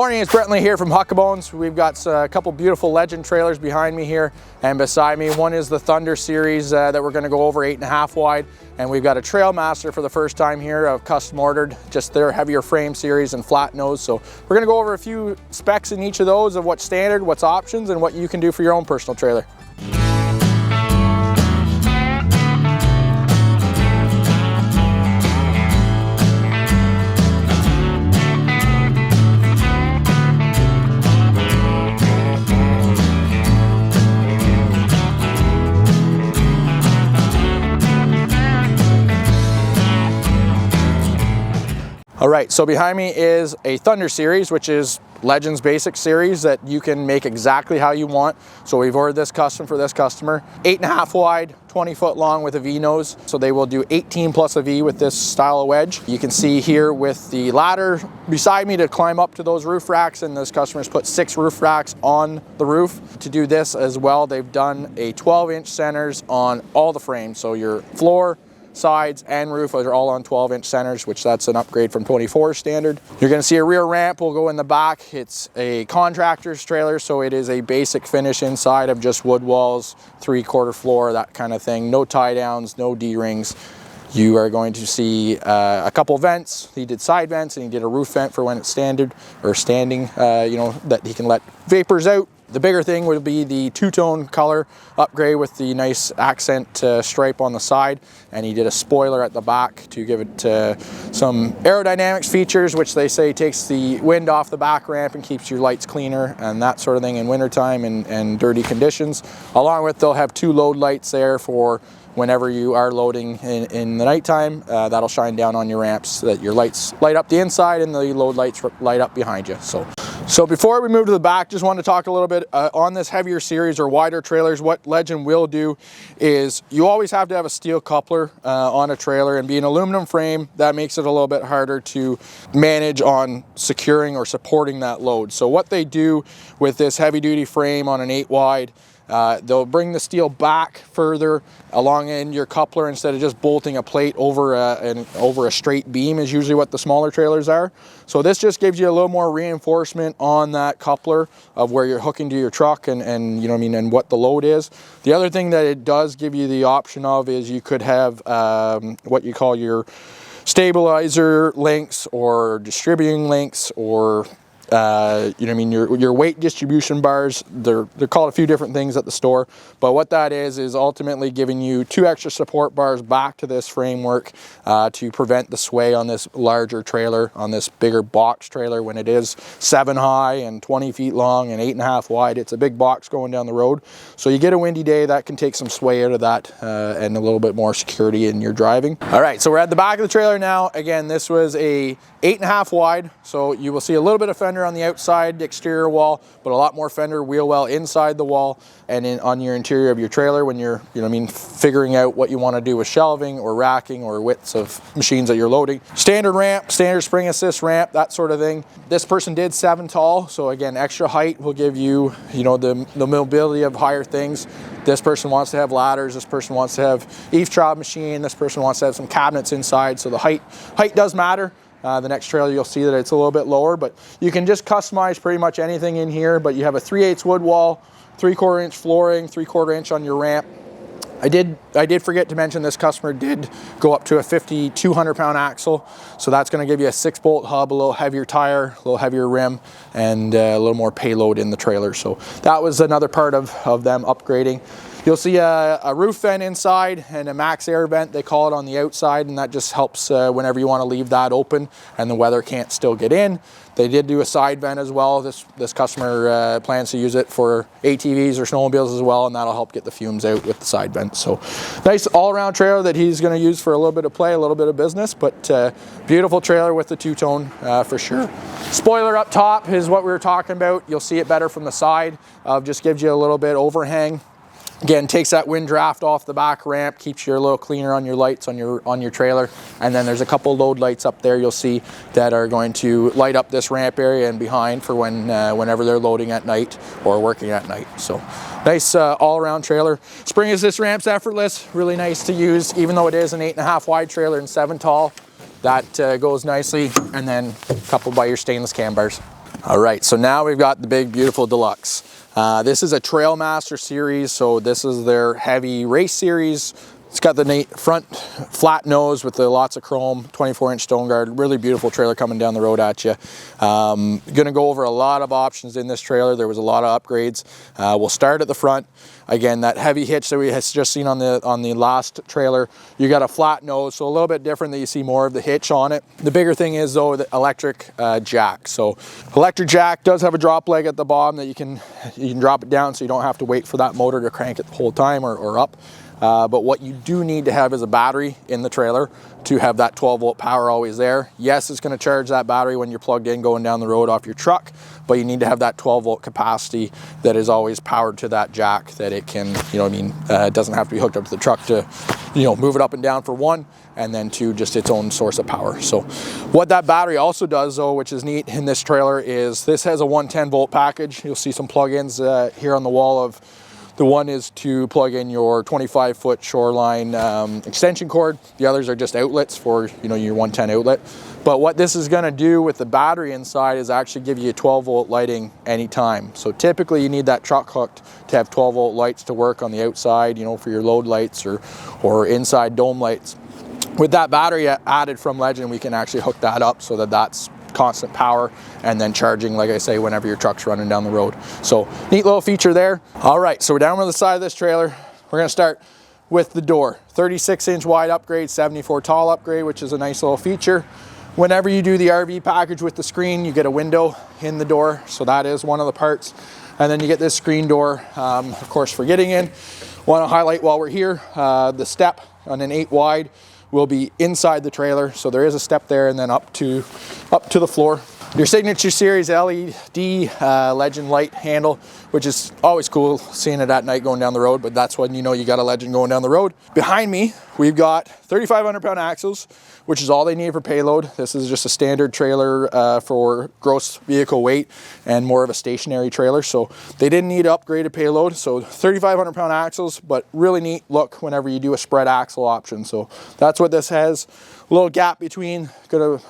Morning, it's Brentley here from Huckabones. We've got a couple beautiful Legend trailers behind me here and beside me. One is the Thunder series that we're going to go over 8.5 wide, and we've got a Trailmaster for the first time here of custom ordered, just their heavier frame series and flat nose. So we're going to go over a few specs in each of those of what's standard, what's options, and what you can do for your own personal trailer. All right, so behind me is a Thunder series, which is Legend's basic series that you can make exactly how you want. So we've ordered this custom for this customer. 8.5 wide, 20 foot long with a V nose. So they will do 18 plus a V with this style of wedge. You can see here with the ladder beside me to climb up to those roof racks, and this customer's put 6 roof racks on the roof. To do this as well, they've done a 12-inch centers on all the frames. So your floor, sides and roof are all on 12-inch centers, which that's an upgrade from 24 standard. You're going to see a rear ramp will go in the back. It's a contractor's trailer, so it is a basic finish inside of just wood walls, 3/4 floor, that kind of thing. No tie downs, no D-rings. You are going to see a couple vents. He did side vents and he did a roof vent for when it's standard or standing, you know, that he can let vapors out. The bigger thing would be the two-tone color upgrade with the nice accent stripe on the side, and he did a spoiler at the back to give it some aerodynamics features, which they say takes the wind off the back ramp and keeps your lights cleaner and that sort of thing in wintertime and dirty conditions. Along with, they'll have 2 load lights there for whenever you are loading in the nighttime. That'll shine down on your ramps so that your lights light up the inside and the load lights light up behind you. So before we move to the back, just want to talk a little bit on this heavier series or wider trailers. What Legend will do is you always have to have a steel coupler on a trailer, and being an aluminum frame, that makes it a little bit harder to manage on securing or supporting that load. So what they do with this heavy duty frame on an 8 wide, they'll bring the steel back further along in your coupler instead of just bolting a plate over a straight beam is usually what the smaller trailers are. So this just gives you a little more reinforcement on that coupler of where you're hooking to your truck and you know what I mean, and what the load is. The other thing that it does give you the option of is you could have what you call your stabilizer links or distributing links, or you know what I mean, your weight distribution bars. They're called a few different things at the store, but what that is ultimately giving you 2 extra support bars back to this framework to prevent the sway on this larger trailer, on this bigger box trailer. When it is 7 high and 20 feet long and 8.5 wide, it's a big box going down the road. So you get a windy day, that can take some sway out of that and a little bit more security in your driving. All right, so we're at the back of the trailer now. Again, this was a 8.5 wide, so you will see a little bit of fender on the outside exterior wall, but a lot more fender wheel well inside the wall and on your interior of your trailer when you're, you know what I mean, figuring out what you want to do with shelving or racking or widths of machines that you're loading. Standard ramp, standard spring assist ramp, that sort of thing. This person did 7 tall, so again, extra height will give you, you know, the mobility of higher things. This person wants to have ladders, this person wants to have eave trough machine, this person wants to have some cabinets inside, so the height does matter. The next trailer you'll see that it's a little bit lower, but you can just customize pretty much anything in here. But you have a 3/8 wood wall, 3/4 inch flooring, 3/4 inch on your ramp. I did forget to mention this customer did go up to a 200 pound axle, so that's going to give you a 6-bolt hub, a little heavier tire, a little heavier rim, and a little more payload in the trailer. So that was another part of them upgrading. You'll see a roof vent inside and a max air vent, they call it, on the outside, and that just helps whenever you want to leave that open and the weather can't still get in. They did do a side vent as well. This customer plans to use it for ATVs or snowmobiles as well, and that'll help get the fumes out with the side vent. So nice all-around trailer that he's going to use for a little bit of play, a little bit of business, but beautiful trailer with the two-tone for sure. Spoiler up top is what we were talking about. You'll see it better from the side. Just gives you a little bit overhang. Again, takes that wind draft off the back ramp, keeps you a little cleaner on your lights on your trailer. And then there's a couple load lights up there you'll see that are going to light up this ramp area and behind for whenever they're loading at night or working at night. So nice all-around trailer. Spring assist ramp's effortless, really nice to use, even though it is an 8.5 wide trailer and 7 tall. That goes nicely, and then coupled by your stainless cam bars. All right, so now we've got the big, beautiful Deluxe. This is a Trailmaster series, so this is their heavy race series. It's got the neat front flat nose with the lots of chrome, 24-inch stone guard, really beautiful trailer coming down the road at you. Gonna go over a lot of options in this trailer. There was a lot of upgrades. We'll start at the front. Again, that heavy hitch that we had just seen on the last trailer, you got a flat nose, so a little bit different that you see more of the hitch on it. The bigger thing is though the electric jack. So electric jack does have a drop leg at the bottom that you can drop it down so you don't have to wait for that motor to crank it the whole time or up. But what you do need to have is a battery in the trailer to have that 12-volt power always there. Yes, it's going to charge that battery when you're plugged in going down the road off your truck, but you need to have that 12-volt capacity that is always powered to that jack, that it can, it doesn't have to be hooked up to the truck to, move it up and down for one, and then two, just its own source of power. So what that battery also does though, which is neat in this trailer, is this has a 110-volt package. You'll see some plug-ins here on the wall of. The one is to plug in your 25-foot shoreline extension cord. The others are just outlets for your 110 outlet. But what this is going to do with the battery inside is actually give you 12-volt lighting anytime. So typically you need that truck hooked to have 12-volt lights to work on the outside, for your load lights or inside dome lights. With that battery added from Legend, we can actually hook that up so that that's constant power and then charging, like I say, whenever your truck's running down the road. So neat little feature there. All right, so we're down on the side of this trailer. We're gonna start with the door. 36-inch wide upgrade, 74 tall upgrade, which is a nice little feature. Whenever you do the RV package with the screen, you get a window in the door. So that is one of the parts. And then you get this screen door, of course, for getting in. Want to highlight while we're here, the step on an 8 wide will be inside the trailer, so there is a step there and then up to the floor. Your Signature Series LED Legend light handle, which is always cool seeing it at night going down the road, but that's when you know you got a Legend going down the road. Behind me, we've got 3,500 pound axles, which is all they need for payload. This is just a standard trailer for gross vehicle weight and more of a stationary trailer, so they didn't need upgraded payload. So 3,500 pound axles, but really neat look whenever you do a spread axle option. So that's what this has. A little gap between, gonna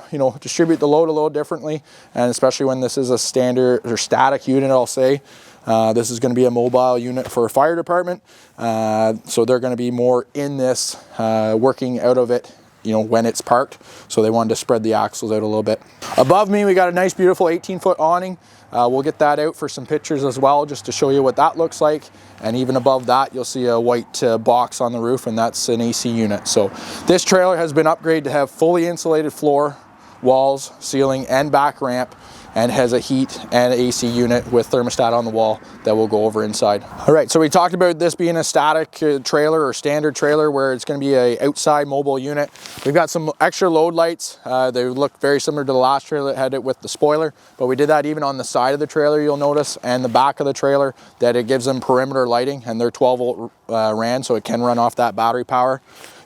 distribute the load a little differently, and especially when this is a standard or static unit, I'll say. This is going to be a mobile unit for a fire department, so they're going to be more in this, working out of it, when it's parked. So they wanted to spread the axles out a little bit. Above me, we got a nice, beautiful 18-foot awning. We'll get that out for some pictures as well, just to show you what that looks like. And even above that, you'll see a white box on the roof, and that's an AC unit. So this trailer has been upgraded to have fully insulated floor, walls, ceiling, and back ramp, and has a heat and AC unit with thermostat on the wall that will go over inside. All right, so we talked about this being a static trailer or standard trailer where it's going to be a outside mobile unit. We've got some extra load lights. They look very similar to the last trailer that had it with the spoiler, but we did that even on the side of the trailer, you'll notice, and the back of the trailer, that it gives them perimeter lighting, and they're 12-volt RAN, so it can run off that battery power.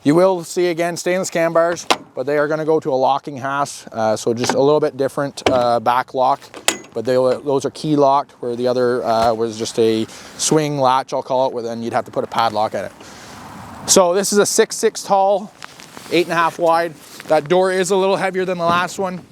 You will see, again, stainless cam bars, but they are going to go to a locking hasp, so just a little bit different back lock, but those are key locked, where the other was just a swing latch, I'll call it, where then you'd have to put a padlock in it. So this is a 6'6" tall, 8.5 wide. That door is a little heavier than the last one.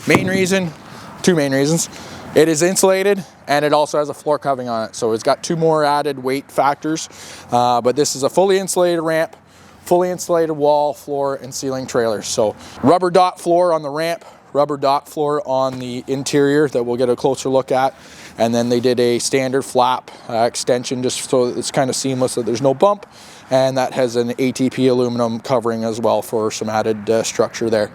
Two main reasons. It is insulated, and it also has a floor covering on it, so it's got 2 more added weight factors, but this is a fully insulated ramp, fully insulated wall, floor, and ceiling trailer. So rubber dot floor on the ramp, rubber dot floor on the interior that we'll get a closer look at. And then they did a standard flap extension just so it's kind of seamless, that there's no bump. And that has an ATP aluminum covering as well for some added structure there.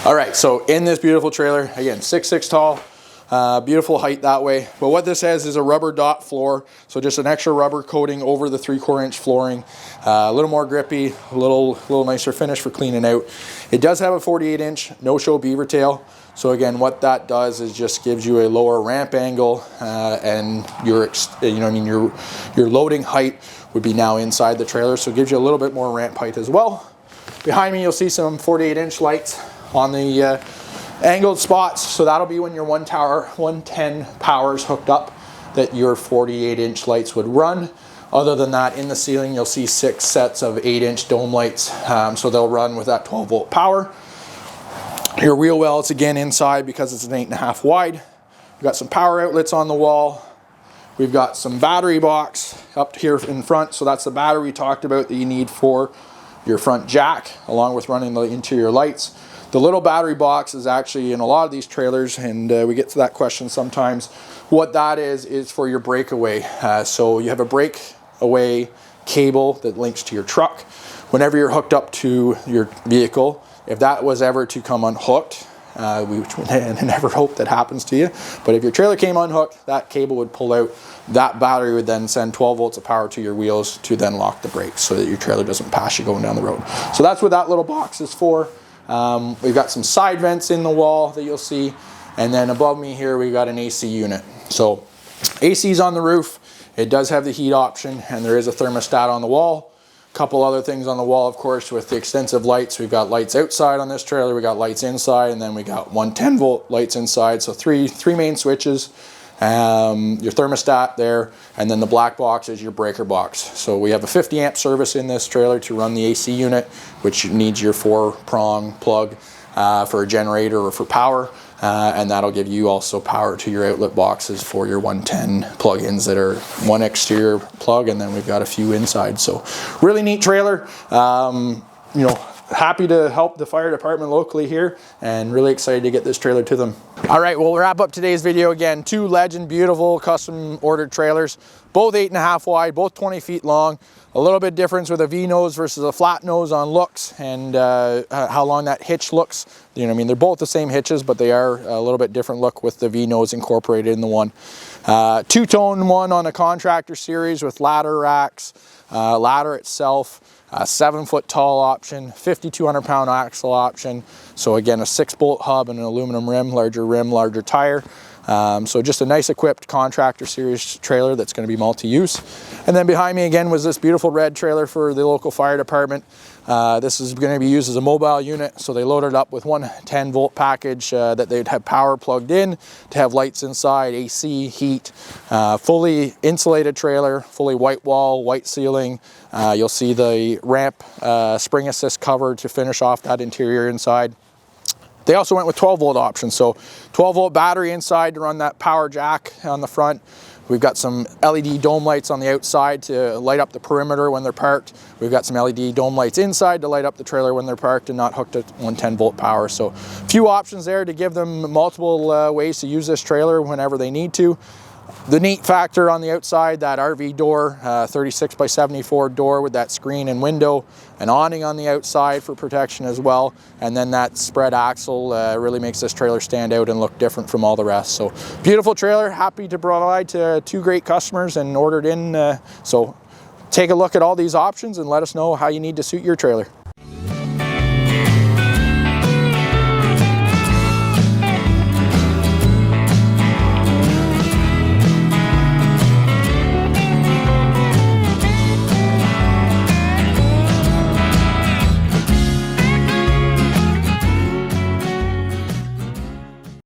All right, so in this beautiful trailer, again, 6'6" tall, beautiful height that way. But what this has is a rubber dot floor, so just an extra rubber coating over the 3/4 inch flooring, a little more grippy, a little nicer finish for cleaning out. It does have a 48-inch no-show beaver tail. So again, what that does is just gives you a lower ramp angle, and your loading height would be now inside the trailer, so it gives you a little bit more ramp height as well. Behind me, you'll see some 48-inch lights on the angled spots, so that'll be when your 110 power is hooked up, that your 48-inch lights would run. Other than that, in the ceiling, you'll see 6 sets of 8-inch dome lights, so they'll run with that 12-volt power. Your wheel wells again inside because it's an 8.5 wide. We've got some power outlets on the wall. We've got some battery box up here in front. So that's the battery we talked about that you need for your front jack, along with running the interior lights. The little battery box is actually in a lot of these trailers, and we get to that question sometimes. What that is for your breakaway. So you have a breakaway cable that links to your truck. Whenever you're hooked up to your vehicle, if that was ever to come unhooked, we never hope that happens to you, but if your trailer came unhooked, that cable would pull out. That battery would then send 12 volts of power to your wheels to then lock the brakes so that your trailer doesn't pass you going down the road. So that's what that little box is for. We've got some side vents in the wall that you'll see, and then above me here we got an AC unit. So AC's on the roof. It does have the heat option, and there is a thermostat on the wall. A couple other things on the wall, of course, with the extensive lights. We've got lights outside on this trailer, we got lights inside, and then we got 110 volt lights inside. So three main switches, your thermostat there, and then the black box is your breaker box. So we have a 50 amp service in this trailer to run the AC unit, which needs your 4-prong plug for a generator or for power. And that'll give you also power to your outlet boxes for your 110 plug-ins that are one exterior plug, and then we've got a few inside. So really neat trailer. You know, happy to help the fire department locally here, and really excited to get this trailer to them. All right, we'll wrap up today's video. Again, 2 Legend beautiful custom ordered trailers, both 8.5 wide, both 20 feet long. A little bit difference with a V-nose versus a flat nose on looks, and how long that hitch looks. You know what I mean? They're both the same hitches, but they are a little bit different look with the V-nose incorporated in the one. 2-tone one on a contractor series with ladder racks, ladder itself, 7-foot tall option, 5,200 pound axle option. So again, a 6-bolt hub and an aluminum rim, larger tire. So just a nice equipped contractor series trailer that's going to be multi-use. And then behind me again was this beautiful red trailer for the local fire department. This is going to be used as a mobile unit, so they loaded up with one 10-volt package that they'd have power plugged in to have lights inside, AC, heat, fully insulated trailer, fully white wall, white ceiling. You'll see the ramp spring assist cover to finish off that interior inside. They also went with 12-volt options, so 12-volt battery inside to run that power jack on the front. We've got some LED dome lights on the outside to light up the perimeter when they're parked. We've got some LED dome lights inside to light up the trailer when they're parked and not hooked at 110-volt power. So a few options there to give them multiple ways to use this trailer whenever they need to. The neat factor on the outside, that RV door, 36 by 74 door with that screen and window, an awning on the outside for protection as well, and then that spread axle really makes this trailer stand out and look different from all the rest. So beautiful trailer, happy to provide to 2 great customers and ordered in. So take a look at all these options and let us know how you need to suit your trailer.